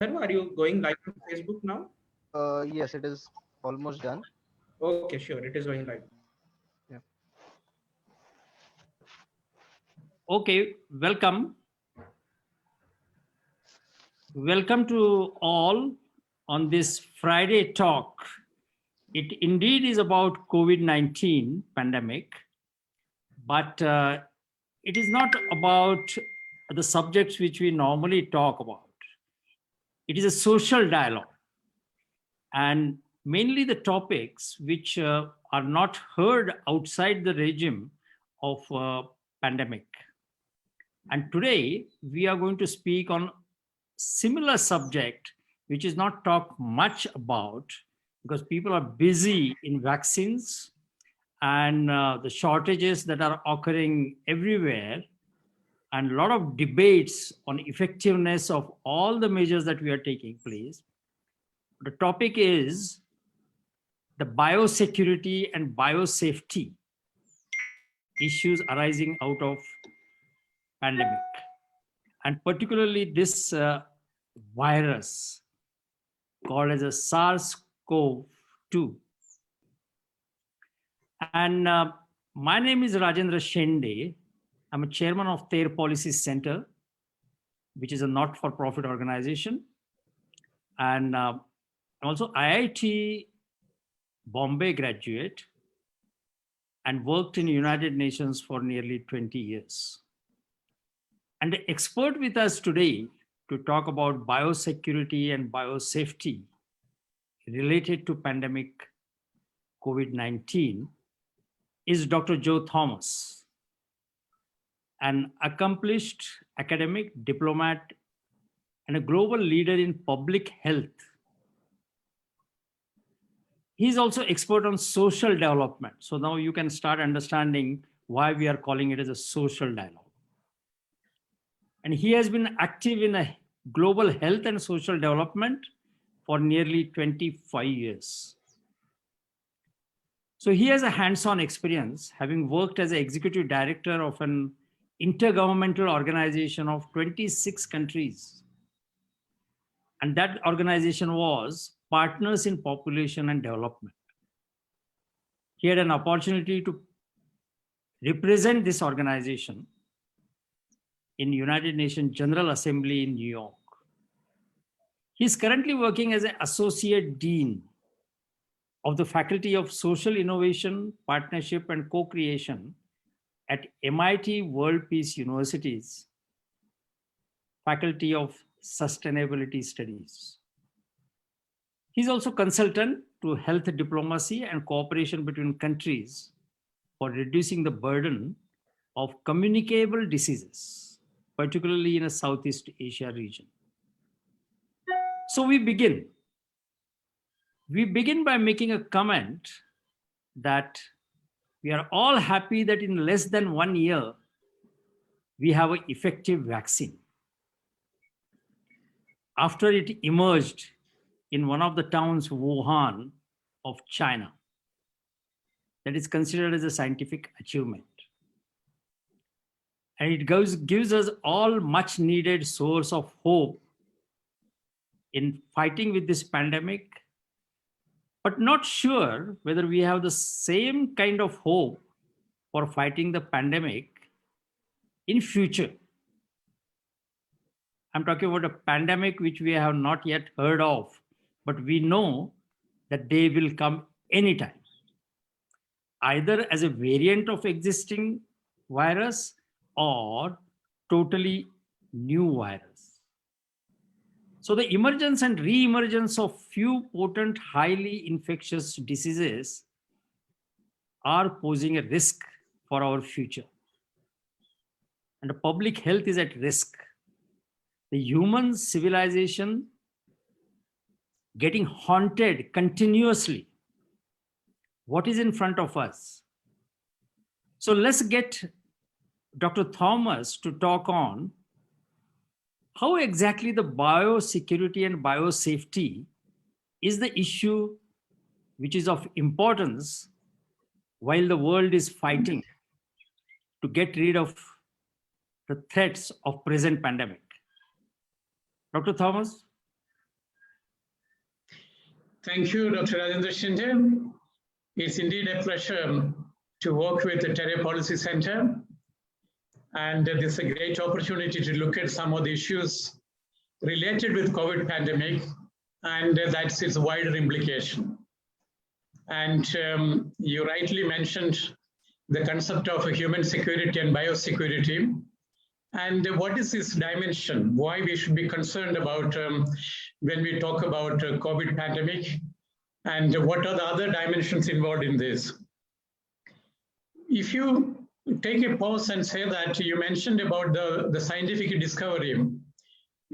Hello, are you going live on Facebook now? Yes, it is almost done. Okay, sure. It is going live. Yeah. Okay, welcome. Welcome to all on this Friday talk. It indeed is about COVID-19 pandemic, but it is not about the subjects which we normally talk about. It is a social dialogue, and mainly the topics which are not heard outside the regime of pandemic. And today we are going to speak on similar subject which is not talked much about because people are busy in vaccines and the shortages that are occurring everywhere, and a lot of debates on effectiveness of all the measures that we are taking place. The topic is the biosecurity and biosafety issues arising out of pandemic, and particularly this virus called as a SARS-CoV-2. And my name is Rajendra Shende. I'm a chairman of Thair Policy Center, which is a not-for-profit organization. And also IIT Bombay graduate and worked in United Nations for nearly 20 years. And the expert with us today to talk about biosecurity and biosafety related to pandemic COVID-19 is Dr. Joe Thomas, an accomplished academic, diplomat, and a global leader in public health. He's also expert on social development. So now you can start understanding why we are calling it as a social dialogue. And he has been active in a global health and social development for nearly 25 years. So he has a hands-on experience, having worked as an executive director of an intergovernmental organization of 26 countries. And that organization was Partners in Population and Development. He had an opportunity to represent this organization in United Nations General Assembly in New York. He's currently working as an associate dean of the Faculty of Social Innovation, Partnership and Co-Creation at MIT World Peace University's Faculty of Sustainability Studies. He's also consultant to health diplomacy and cooperation between countries for reducing the burden of communicable diseases, particularly in a Southeast Asia region. So we begin. We begin by making a comment that we are all happy that in less than 1 year, we have an effective vaccine. After it emerged in one of the towns, Wuhan of China, that is considered as a scientific achievement. And it gives us all much needed source of hope in fighting with this pandemic, but not sure whether we have the same kind of hope for fighting the pandemic in future. I'm talking about a pandemic which we have not yet heard of, but we know that they will come anytime, either as a variant of existing virus or totally new virus. So the emergence and re-emergence of few potent, highly infectious diseases are posing a risk for our future. And the public health is at risk. The human civilization getting haunted continuously. What is in front of us? So let's get Dr. Thomas to talk on how exactly the biosecurity and biosafety is the issue which is of importance while the world is fighting to get rid of the threats of present pandemic. Dr. Thomas? Thank you, Dr. Rajendra Shinde. It's indeed a pleasure to work with the Terror Policy Center. And this is a great opportunity to look at some of the issues related with COVID pandemic and that's its wider implication. And you rightly mentioned the concept of human security and biosecurity. And what is this dimension? Why we should be concerned about when we talk about COVID pandemic, and what are the other dimensions involved in this? If you take a pause and say that you mentioned about the scientific discovery,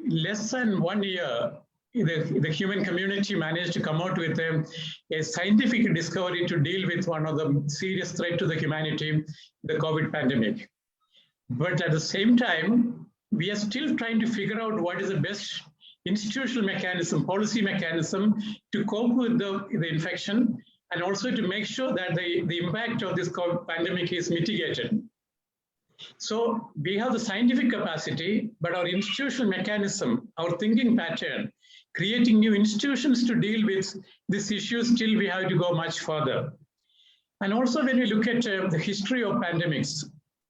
less than 1 year, the human community managed to come out with a scientific discovery to deal with one of the serious threat to the humanity, the COVID pandemic. But at the same time, we are still trying to figure out what is the best institutional mechanism, policy mechanism to cope with the infection, and also to make sure that the impact of this COVID pandemic is mitigated. So we have the scientific capacity, but our institutional mechanism, our thinking pattern, creating new institutions to deal with this issue, still we have to go much further. And also when we look at the history of pandemics,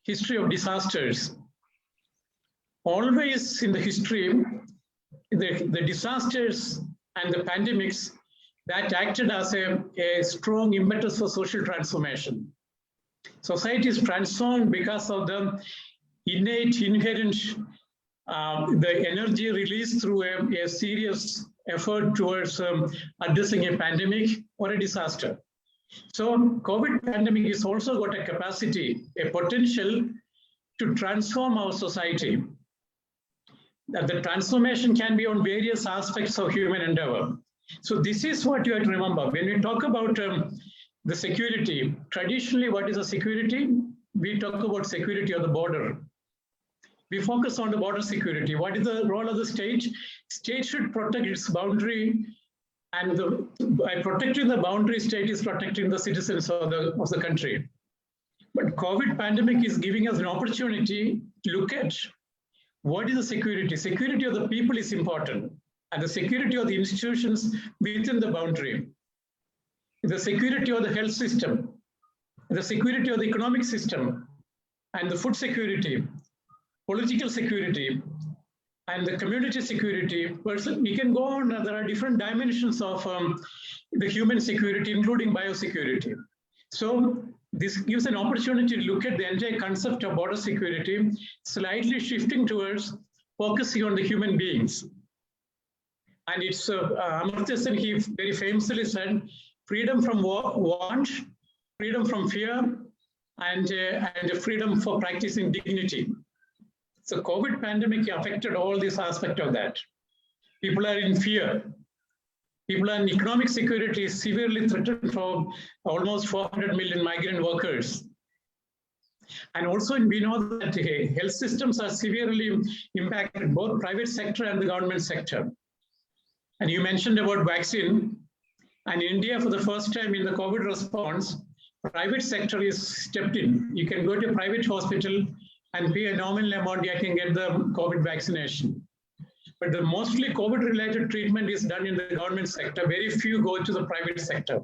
history of disasters, always in the history, the disasters and the pandemics that acted as a strong impetus for social transformation. Society is transformed because of the innate, inherent, the energy released through a serious effort towards addressing a pandemic or a disaster. So COVID pandemic is also got a capacity, a potential to transform our society. That the transformation can be on various aspects of human endeavor. So this is what you have to remember. When we talk about the security, traditionally, what is a security? We talk about security of the border. We focus on the border security. What is the role of the state? State should protect its boundary, and by protecting the boundary, state is protecting the citizens of the country. But COVID pandemic is giving us an opportunity to look at what is the security. Security of the people is important, and the security of the institutions within the boundary. The security of the health system, the security of the economic system, and the food security, political security, and the community security. We can go on, there are different dimensions of the human security, including biosecurity. So this gives an opportunity to look at the entire concept of border security, slightly shifting towards focusing on the human beings. And it's Amartya Sen, he very famously said, freedom from want, freedom from fear, and freedom for practicing dignity. So COVID pandemic affected all these aspects of that. People are in fear. People are in economic security severely threatened for almost 400 million migrant workers. And also we know that health systems are severely impacted, both private sector and the government sector. And you mentioned about vaccine. And in India, for the first time in the COVID response, private sector is stepped in. You can go to a private hospital and pay a nominal amount, you can get the COVID vaccination. But the mostly COVID-related treatment is done in the government sector. Very few go to the private sector.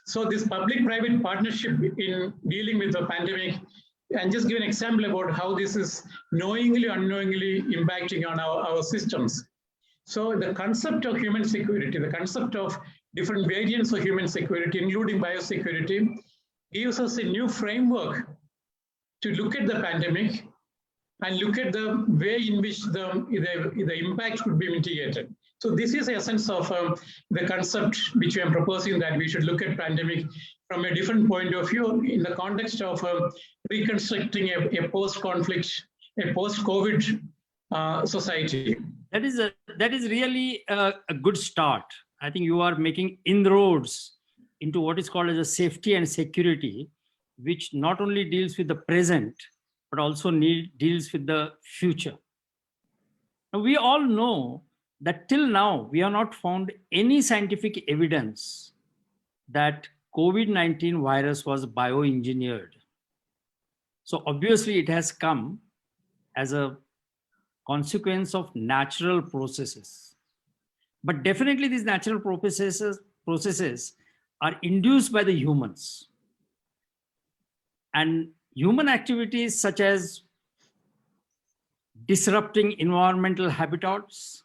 So this public-private partnership in dealing with the pandemic, and just give an example about how this is knowingly, unknowingly impacting on our systems. So the concept of human security, the concept of different variants of human security, including biosecurity, gives us a new framework to look at the pandemic and look at the way in which the impact could be mitigated. So this is the essence of the concept which I am proposing, that we should look at pandemic from a different point of view in the context of reconstructing a post-conflict, a post-COVID society. That is really a good start. I think you are making inroads into what is called as a safety and security, which not only deals with the present, but also deals with the future. Now, we all know that till now, we have not found any scientific evidence that COVID-19 virus was bioengineered. So obviously it has come as a consequence of natural processes. But definitely these natural processes processes are induced by the humans. And human activities such as disrupting environmental habitats,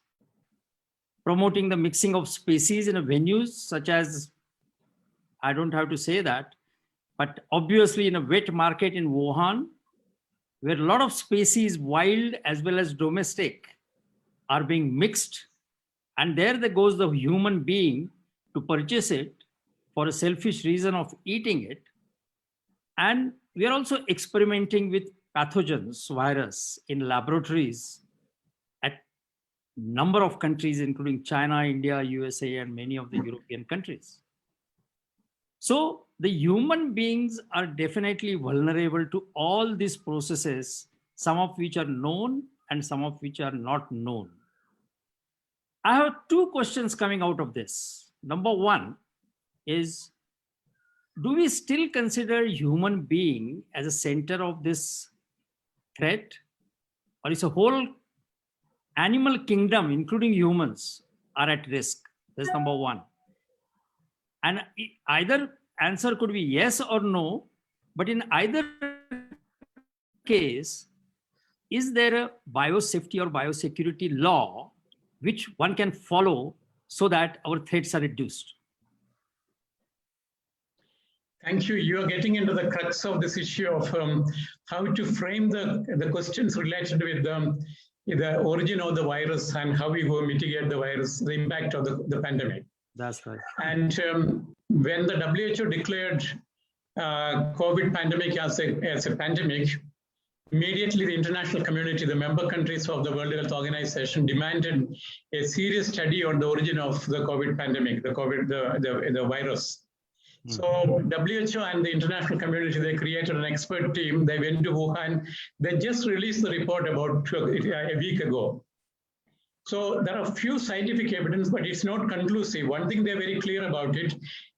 promoting the mixing of species in venues such as, I don't have to say that, but obviously in a wet market in Wuhan, where a lot of species, wild as well as domestic, are being mixed. And there goes the human being to purchase it for a selfish reason of eating it. And we are also experimenting with pathogens, virus in laboratories at number of countries, including China, India, USA, and many of the European countries. So the human beings are definitely vulnerable to all these processes, some of which are known and some of which are not known. I have two questions coming out of this. Number one is, do we still consider human being as a center of this threat? Or is a whole animal kingdom, including humans, are at risk? That's number one. And either answer could be yes or no, but in either case, is there a biosafety or biosecurity law which one can follow so that our threats are reduced? Thank you. You are getting into the crux of this issue of how to frame the questions related with the origin of the virus and how we go mitigate the virus, the impact of the pandemic. That's right. And when the WHO declared COVID pandemic as a pandemic, immediately the international community, the member countries of the World Health Organization, demanded a serious study on the origin of the COVID pandemic, the virus. So WHO and the international community, they created an expert team. They went to Wuhan. They just released the report about a week ago. So there are few scientific evidence, but it's not conclusive. One thing they're very clear about it,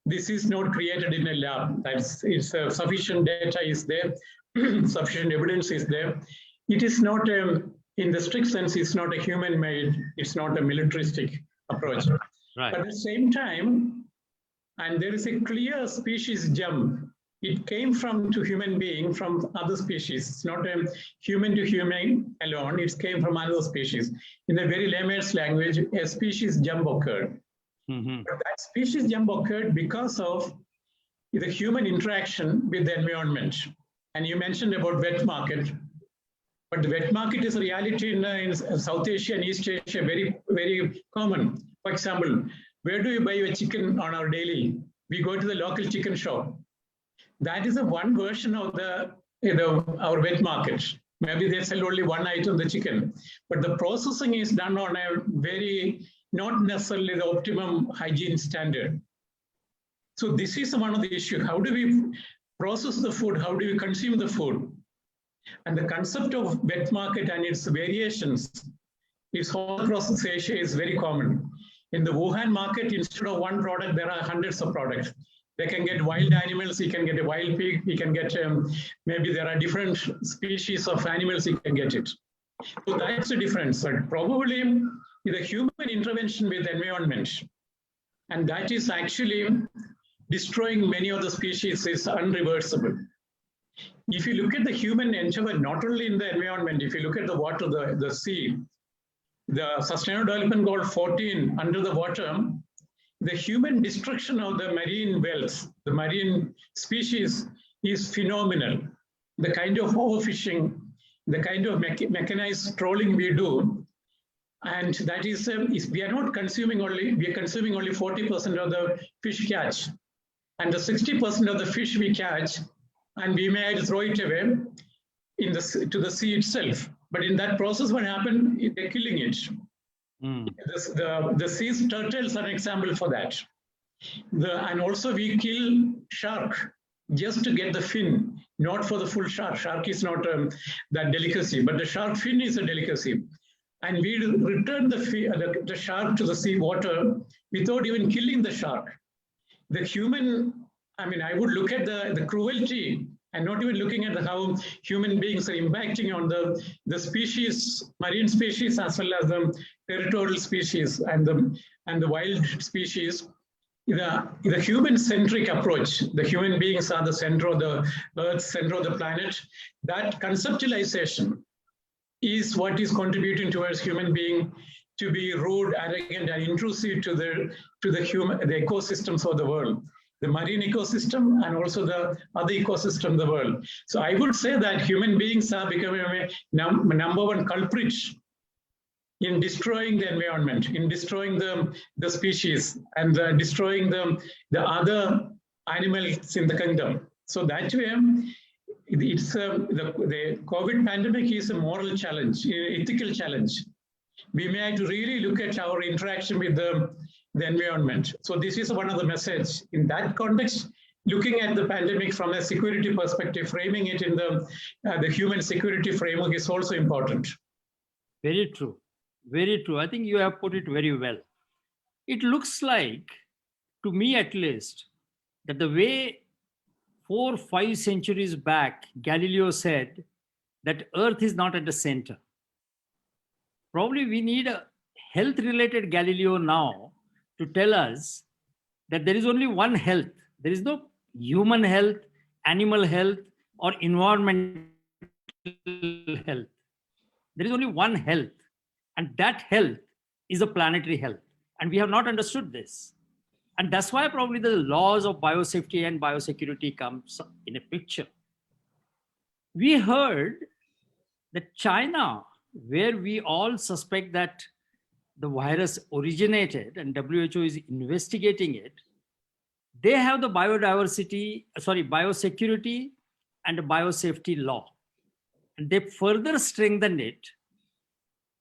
this is not created in a lab. Sufficient data is there, sufficient evidence is there. It is not, in the strict sense, it's not a human-made, it's not a militaristic approach. Right. But at the same time, and there is a clear species jump. It came to human being from other species. It's not a human to human alone. It came from other species. In the very layman's language, a species jump occurred. Mm-hmm. But that species jump occurred because of the human interaction with the environment. And you mentioned about wet market. But the wet market is a reality in South Asia and East Asia, very, very common. For example, where do you buy a chicken on our daily? We go to the local chicken shop. That is one version of our wet market. Maybe they sell only one item, the chicken, but the processing is done on a very, not necessarily the optimum hygiene standard. So this is one of the issues. How do we process the food? How do we consume the food? And the concept of wet market and its variations is all across Asia is very common. In the Wuhan market, instead of one product, there are hundreds of products. They can get wild animals, you can get a wild pig, you can get, maybe there are different species of animals, you can get it. So that's the difference. But probably the human intervention with the environment, and that is actually destroying many of the species, is unreversible. If you look at the human endeavor, not only in the environment, if you look at the water, the sea, the Sustainable Development Goal 14, under the water, the human destruction of the marine wealth, the marine species, is phenomenal. The kind of overfishing, the kind of mechanized trawling we do, and that is, we are not consuming only, we are consuming only 40% of the fish catch, and the 60% of the fish we catch, and we may throw it away to the sea itself. But in that process, what happened, they're killing it. The sea turtles are an example for that. And also we kill shark just to get the fin, not for the full shark. Shark is not that delicacy, but the shark fin is a delicacy. And we return the shark to the sea water without even killing the shark. The human, I would look at the cruelty and not even looking at how human beings are impacting on the species, marine species, as well as the territorial species and the wild species. the human-centric approach, the human beings are the center of the earth, center of the planet, that conceptualization is what is contributing towards human being to be rude, arrogant, and intrusive to the ecosystems of the world, the marine ecosystem and also the other ecosystem of the world. So I would say that human beings are becoming a number one culprit in destroying the environment, in destroying the species, and destroying the other animals in the kingdom. So that way, it's the COVID pandemic is a moral challenge, ethical challenge. We may have to really look at our interaction with the environment. So this is one of the messages. In that context, looking at the pandemic from a security perspective, framing it in the human security framework is also important. Very true. Very true. I think you have put it very well. It looks like, to me at least, that the way 4 or 5 centuries back, Galileo said that Earth is not at the center. Probably we need a health-related Galileo now to tell us that there is only one health. There is no human health, animal health, or environmental health. There is only one health. And that health is a planetary health. And we have not understood this. And that's why probably the laws of biosafety and biosecurity comes in a picture. We heard that China, where we all suspect that the virus originated and WHO is investigating it, they have the biosecurity and the biosafety law. And they further strengthened it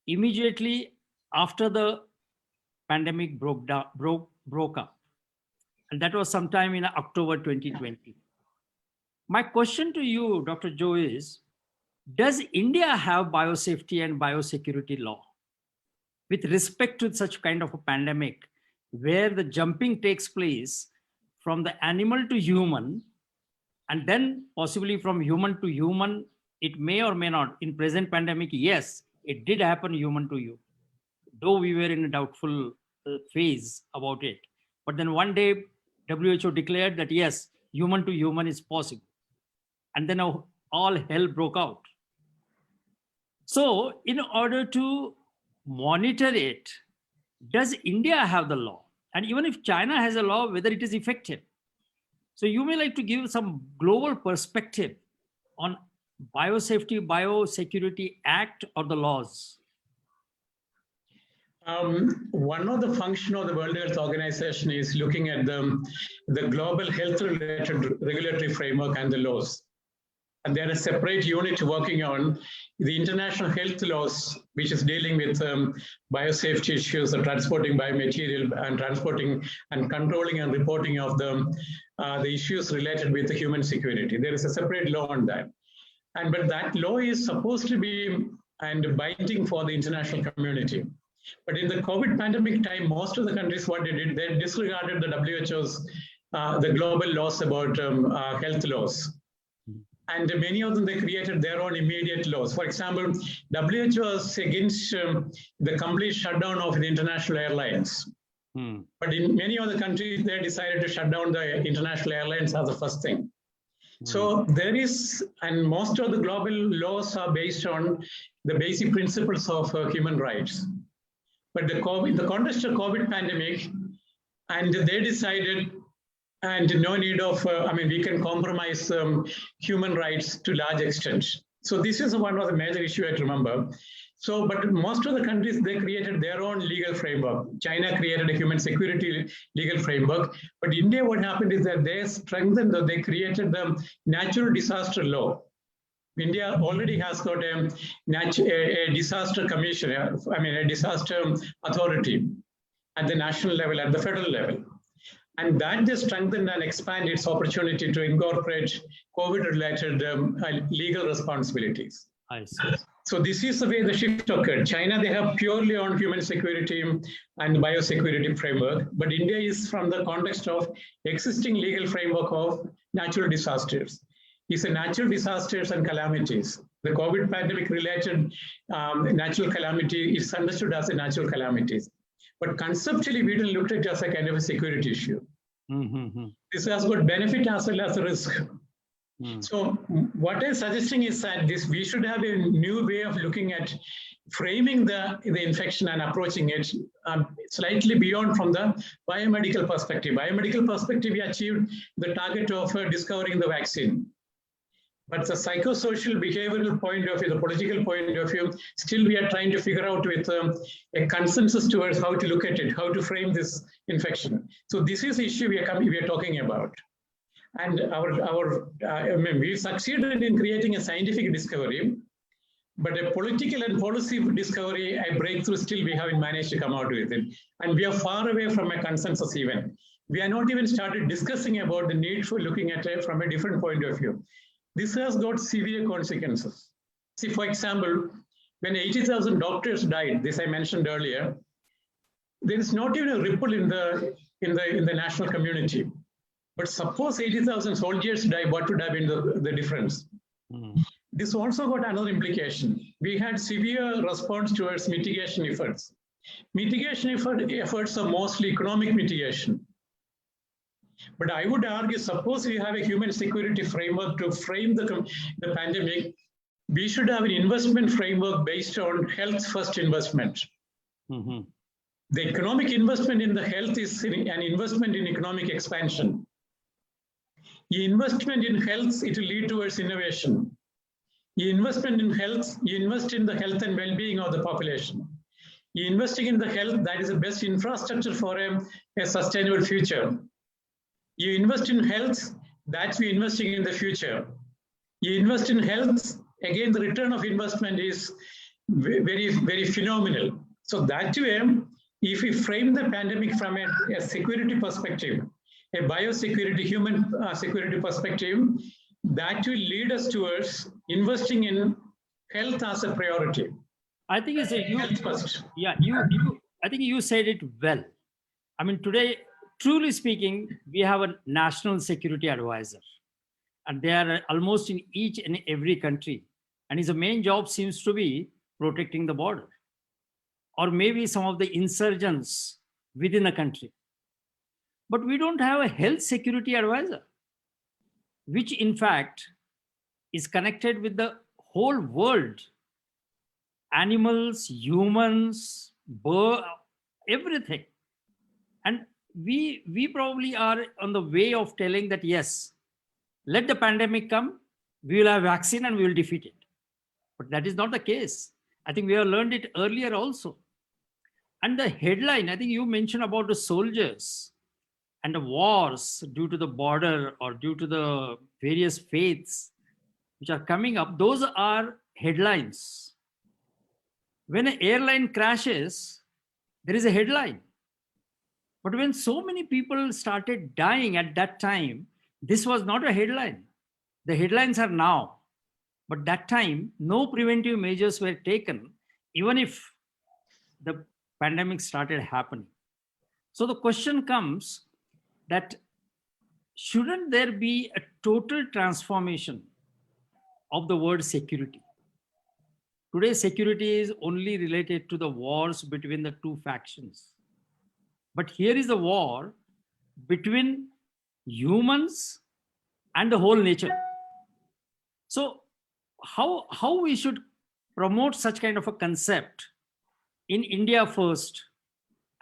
immediately after the pandemic broke up. And that was sometime in October 2020. My question to you, Dr. Joe, is, does India have biosafety and biosecurity law with respect to such kind of a pandemic where the jumping takes place from the animal to human, and then possibly from human to human? It may or may not. In present pandemic, yes, it did happen human to you, though we were in a doubtful phase about it. But then one day, WHO declared that yes, human to human is possible. And then all hell broke out. So in order to monitor it, does India have the law? And even if China has a law, whether it is effective? So you may like to give some global perspective on Biosafety, Biosecurity Act or the laws. One of the function of the World Health Organization is looking at the global health-related regulatory framework and the laws. And there is a separate unit working on the international health laws, which is dealing with biosafety issues of transporting biomaterial and transporting and controlling and reporting of the issues related with the human security. There is a separate law on that. But that law is supposed to be binding for the international community. But in the COVID pandemic time, most of the countries, what they did, they disregarded the WHO's, the global laws about health laws. And many of them, they created their own immediate laws. For example, WHO was against the complete shutdown of the international airlines. But in many other countries, they decided to shut down the international airlines as the first thing. So there is, and most of the global laws are based on the basic principles of human rights. But in the context of COVID pandemic, and they decided, and no need of, we can compromise human rights to large extent. So this is one of the major issues I remember. So, but most of the countries, they created their own legal framework. China created a human security legal framework. But India, what happened is that they strengthened, they created the natural disaster law. India already has got a disaster commission, a disaster authority at the national level, at the federal level. And that just strengthened and expanded its opportunity to incorporate COVID-related legal responsibilities. I see. So this is the way the shift occurred. China, they have purely on human security and biosecurity framework, but India is from the context of existing legal framework of natural disasters. It's a natural disasters and calamities. The COVID pandemic related natural calamity is understood as a natural calamities. But conceptually, we didn't look at it as a kind of a security issue. Mm-hmm. This has got benefit as well as risk. So what I'm suggesting is that we should have a new way of looking at framing the infection and approaching it slightly beyond from the biomedical perspective. Biomedical perspective, we achieved the target of discovering the vaccine. But the psychosocial behavioral point of view, the political point of view, still we are trying to figure out with a consensus towards how to look at it, how to frame this infection. So this is the issue we are talking about. And we succeeded in creating a scientific discovery, but a political and policy discovery, a breakthrough, still we haven't managed to come out with it. And we are far away from a consensus even. We are not even started discussing about the need for looking at it from a different point of view. This has got severe consequences. See, for example, when 80,000 doctors died, this I mentioned earlier, there is not even a ripple in the national community. But suppose 80,000 soldiers die, what would have been the difference? This also got another implication. We had severe response towards mitigation efforts. Mitigation efforts are mostly economic mitigation. But I would argue, suppose we have a human security framework to frame the pandemic, we should have an investment framework based on health first investment. The economic investment in the health is an investment in economic expansion. The investment in health, it will lead towards innovation. The investment in health, you invest in the health and well-being of the population. You investing in the health, that is the best infrastructure for a sustainable future. You invest in health, that's you investing in the future. You invest in health, again, the return of investment is very, very phenomenal. So that way, if we frame the pandemic from a security perspective, a biosecurity, human security perspective, that will lead us towards investing in health as a priority. I think it's health first. Yeah, I think you said it well. I mean, today, truly speaking, we have a national security advisor, and they are almost in each and every country. And his main job seems to be protecting the border, or maybe some of the insurgents within a country. But we don't have a health security advisor, which in fact is connected with the whole world, animals, humans, birds, everything. And we probably are on the way of telling that, yes, let the pandemic come, we will have vaccine and we will defeat it. But that is not the case. I think we have learned it earlier also. And the headline, I think you mentioned about the soldiers and the wars due to the border or due to the various faiths which are coming up, those are headlines. When an airline crashes, there is a headline. But when so many people started dying at that time, this was not a headline. The headlines are now. But that time, no preventive measures were taken, even if the pandemic started happening. So the question comes that shouldn't there be a total transformation of the word security? Today, security is only related to the wars between the two factions. But here is a war between humans and the whole nature. So how we should promote such kind of a concept in India first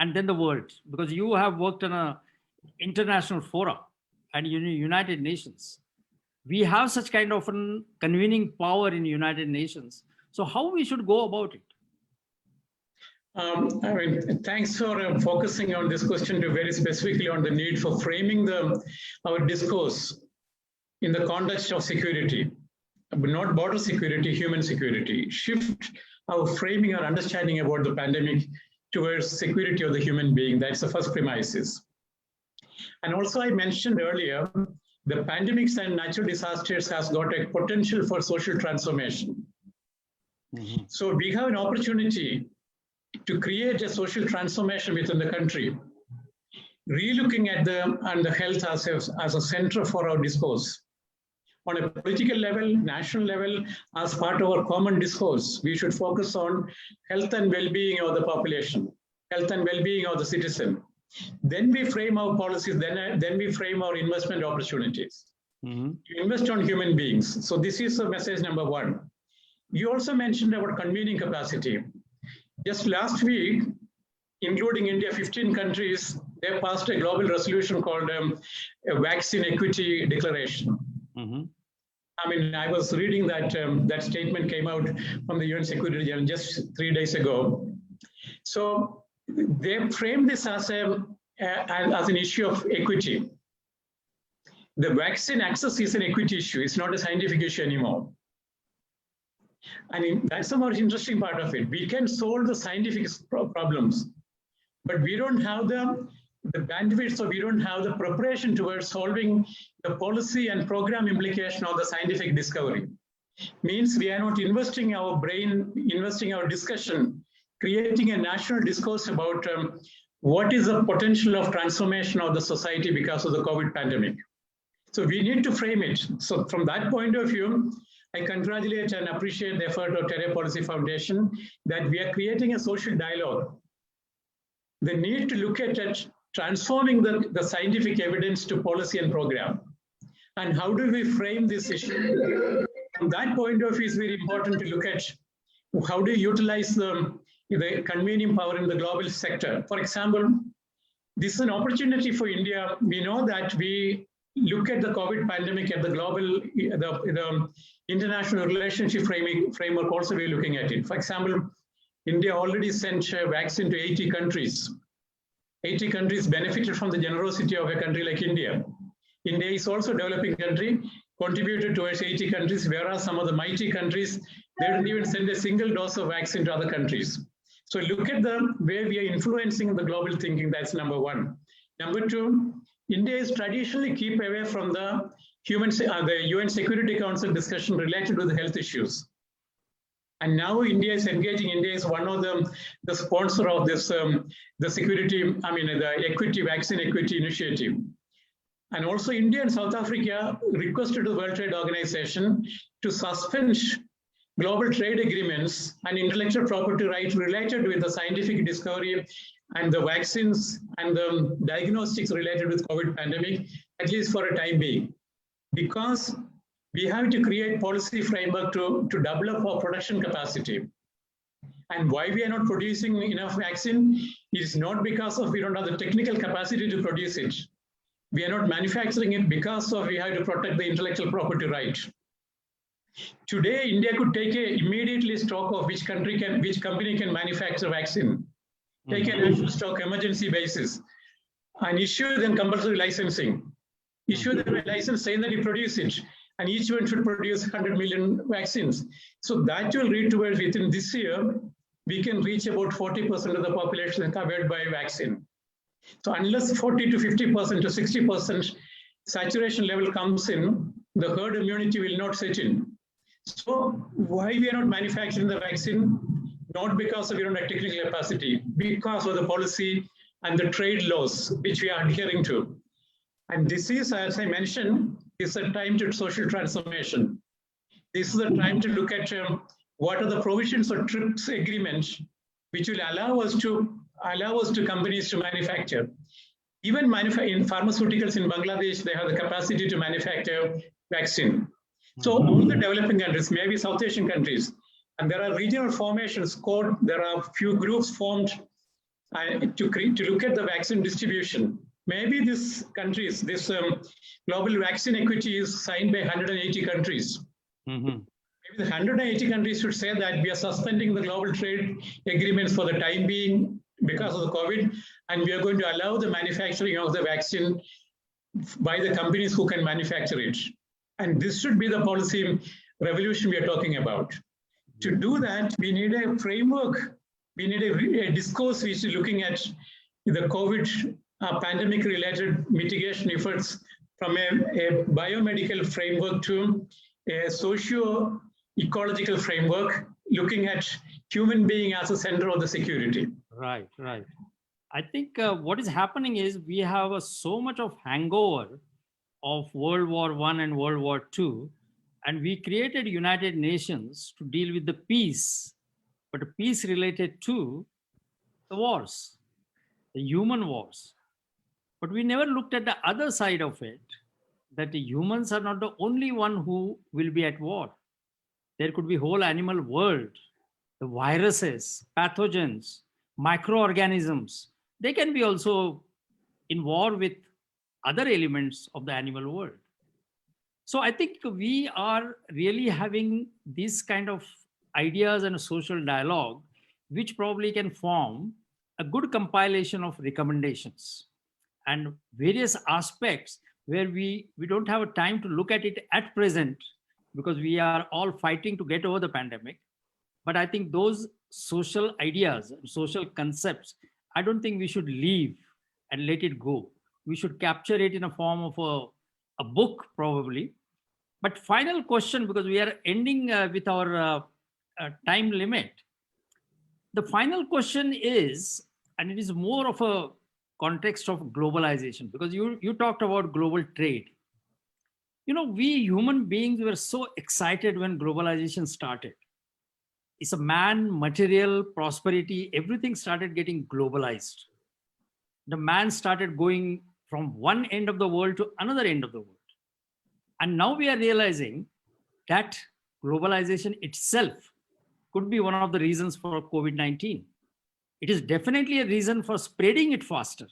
and then the world? Because you have worked on an international forum and United Nations. We have such kind of a convening power in United Nations. So how we should go about it? Thanks for focusing on this question to very specifically on the need for framing our discourse in the context of security, but not border security, human security. Shift our framing, our understanding about the pandemic towards security of the human being. That's the first premises. And also I mentioned earlier, the pandemics and natural disasters has got a potential for social transformation. So we have an opportunity to create a social transformation within the country, relooking at the health as a center for our discourse. On a political level, national level, as part of our common discourse, we should focus on health and well-being of the population, health and well-being of the citizen. Then we frame our policies, then we frame our investment opportunities. You invest on human beings. So this is message number one. You also mentioned about convening capacity. Just last week, including India, 15 countries, they passed a global resolution called a Vaccine Equity Declaration. I mean, I was reading that that statement came out from the UN Secretary General just 3 days ago. So they framed this as an issue of equity. The vaccine access is an equity issue. It's not a scientific issue anymore. And that's the most interesting part of it. We can solve the scientific problems, but we don't have the bandwidth, so we don't have the preparation towards solving the policy and program implication of the scientific discovery. Means we are not investing our brain, investing our discussion, creating a national discourse about what is the potential of transformation of the society because of the COVID pandemic. So we need to frame it. So from that point of view, I congratulate and appreciate the effort of Terra Policy Foundation that we are creating a social dialogue. The need to look at it, transforming the scientific evidence to policy and program. And how do we frame this issue? From that point of view, it's very important to look at how do you utilize the convening power in the global sector. For example, this is an opportunity for India. We know that we look at the COVID pandemic at the global, the international relationship framework also we're looking at it. For example, India already sent a vaccine to 80 countries. 80 countries benefited from the generosity of a country like India. India is also a developing country, contributed towards 80 countries, whereas some of the mighty countries, they didn't even send a single dose of vaccine to other countries. So look at the way we are influencing the global thinking, that's number one. Number two, India is traditionally keep away from the UN Security Council discussion related to the health issues. And now India is engaging. India is one of the sponsor of this, the equity, vaccine equity initiative. And also India and South Africa requested the World Trade Organization to suspend global trade agreements and intellectual property rights related with the scientific discovery and the vaccines and the diagnostics related with COVID pandemic, at least for a time being. Because we have to create policy framework to develop our production capacity. And why we are not producing enough vaccine is not because of we don't have the technical capacity to produce it. We are not manufacturing it because of we have to protect the intellectual property right. Today, India could take immediately stock of which company can manufacture vaccine. Take a national stock emergency basis and issue them compulsory licensing. Issue them a license saying that you produce it, and each one should produce 100 million vaccines. So that will lead towards within this year, we can reach about 40% of the population covered by vaccine. So unless 40 to 50% to 60% saturation level comes in, the herd immunity will not set in. So why we are not manufacturing the vaccine? Not because of technical capacity, because of the policy and the trade laws which we are adhering to. And this is, as I mentioned, is a time to social transformation. This is a time to look at what are the provisions of TRIPS agreement which will allow us to companies to manufacture. Even in pharmaceuticals in Bangladesh, they have the capacity to manufacture vaccine. So all the developing countries, maybe South Asian countries, and there are regional formations called, there are few groups formed to look at the vaccine distribution. Maybe these countries, this global vaccine equity is signed by 180 countries. Maybe the 180 countries should say that we are suspending the global trade agreements for the time being because of the COVID, and we are going to allow the manufacturing of the vaccine by the companies who can manufacture it. And this should be the policy revolution we are talking about. To do that, we need a framework. We need a discourse which is looking at the COVID pandemic-related mitigation efforts from a biomedical framework to a socio-ecological framework, looking at human being as a center of the security. Right, right. I think what is happening is we have so much of hangover of World War I and World War II, and we created United Nations to deal with the peace, but peace related to the wars, the human wars. But we never looked at the other side of it, that the humans are not the only one who will be at war. There could be whole animal world, the viruses, pathogens, microorganisms. They can be also in war with other elements of the animal world. So I think we are really having these kind of ideas and a social dialogue, which probably can form a good compilation of recommendations and various aspects where we don't have a time to look at it at present because we are all fighting to get over the pandemic. But I think those social ideas, social concepts, I don't think we should leave and let it go. We should capture it in a form of a book probably. But final question, because we are ending with our time limit. The final question is, and it is more of a context of globalization, because you talked about global trade. You know, we human beings were so excited when globalization started. It's a man, material, prosperity, everything started getting globalized. The man started going from one end of the world to another end of the world. And now we are realizing that globalization itself could be one of the reasons for COVID-19. It is definitely a reason for spreading it faster.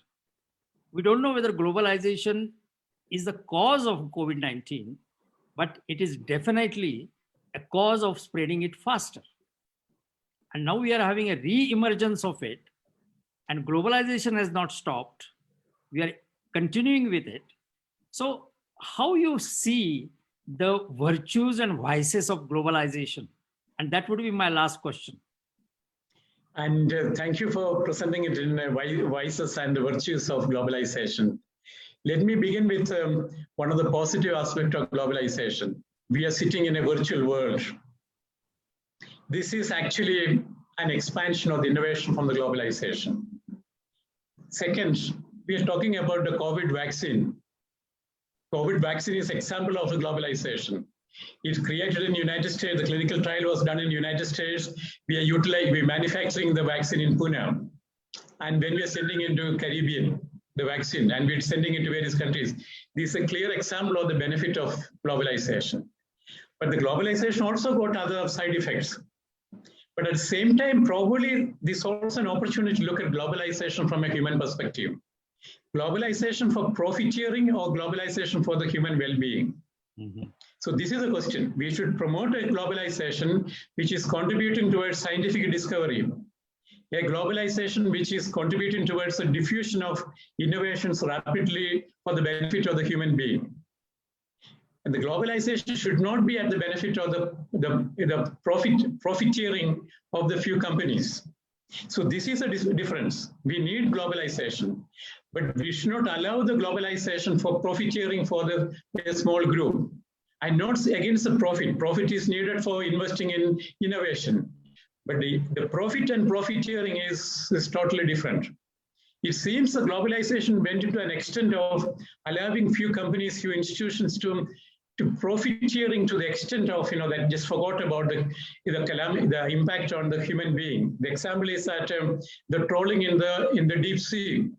We don't know whether globalization is the cause of COVID-19, but it is definitely a cause of spreading it faster. And now we are having a re-emergence of it, and globalization has not stopped. We are continuing with it. So how you see the virtues and vices of globalization? And that would be my last question. And thank you for presenting it in vices and virtues of globalization. Let me begin with one of the positive aspects of globalization. We are sitting in a virtual world. This is actually an expansion of the innovation from the globalization. Second, we are talking about the COVID vaccine. COVID vaccine is an example of the globalization. It's created in the United States. The clinical trial was done in the United States. We're manufacturing the vaccine in Pune. And then we're sending into Caribbean, the vaccine, and we're sending it to various countries. This is a clear example of the benefit of globalization. But the globalization also got other side effects. But at the same time, probably this is also an opportunity to look at globalization from a human perspective. Globalization for profiteering or globalization for the human well-being? Mm-hmm. So this is a question. We should promote a globalization which is contributing towards scientific discovery, a globalization which is contributing towards the diffusion of innovations rapidly for the benefit of the human being. And the globalization should not be at the benefit of the profiteering of the few companies. So this is a difference. We need globalization, but we should not allow the globalization for profiteering for a small group. I'm not against the profit. Profit is needed for investing in innovation, but the profit and profiteering is totally different. It seems the globalization went into an extent of allowing few companies, few institutions to profiteering to the extent of, that just forgot about the impact on the human being. The example is that the trolling in the deep sea.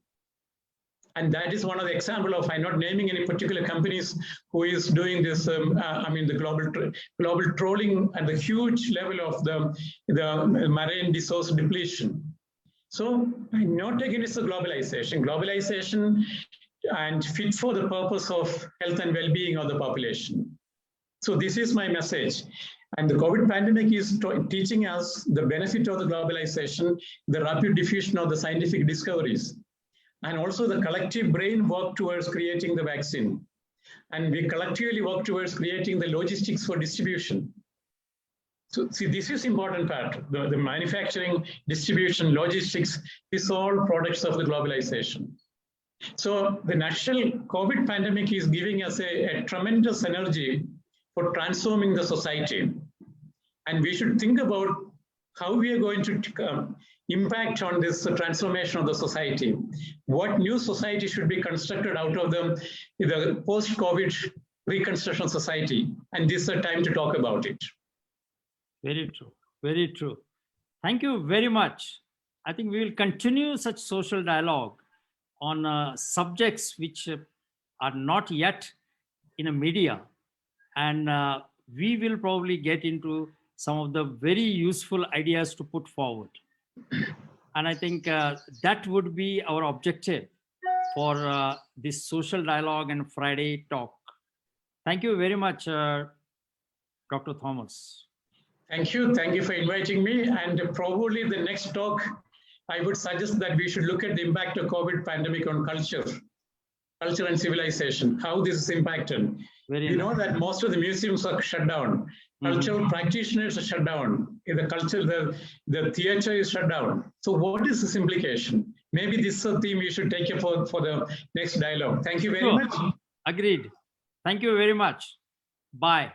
And that is one of the examples of, I'm not naming any particular companies who is doing this, the global trolling at the huge level of the marine resource depletion. So I'm not against the globalization. Globalization and fit for the purpose of health and well-being of the population. So this is my message. And the COVID pandemic is teaching us the benefit of the globalization, the rapid diffusion of the scientific discoveries, and also the collective brain work towards creating the vaccine. And we collectively work towards creating the logistics for distribution. So see, this is important part. The manufacturing, distribution, logistics, is all products of the globalization. So the national COVID pandemic is giving us a tremendous energy for transforming the society. And we should think about how we are going to impact on this transformation of the society. What new society should be constructed out of the post-COVID reconstruction society? And this is a time to talk about it. Very true. Very true. Thank you very much. I think we will continue such social dialogue on subjects which are not yet in a media, and we will probably get into some of the very useful ideas to put forward. And I think that would be our objective for this social dialogue and Friday talk. Thank you very much, Dr. Thomas. Thank you. Thank you for inviting me. And probably the next talk, I would suggest that we should look at the impact of COVID pandemic on culture and civilization, how this is impacted. Very You know that most of the museums are shut down. Cultural practitioners are shut down. In the culture, the theater is shut down. So what is this implication? Maybe this is a theme we should take for the next dialogue. Thank you very Sure. much. Agreed. Thank you very much. Bye.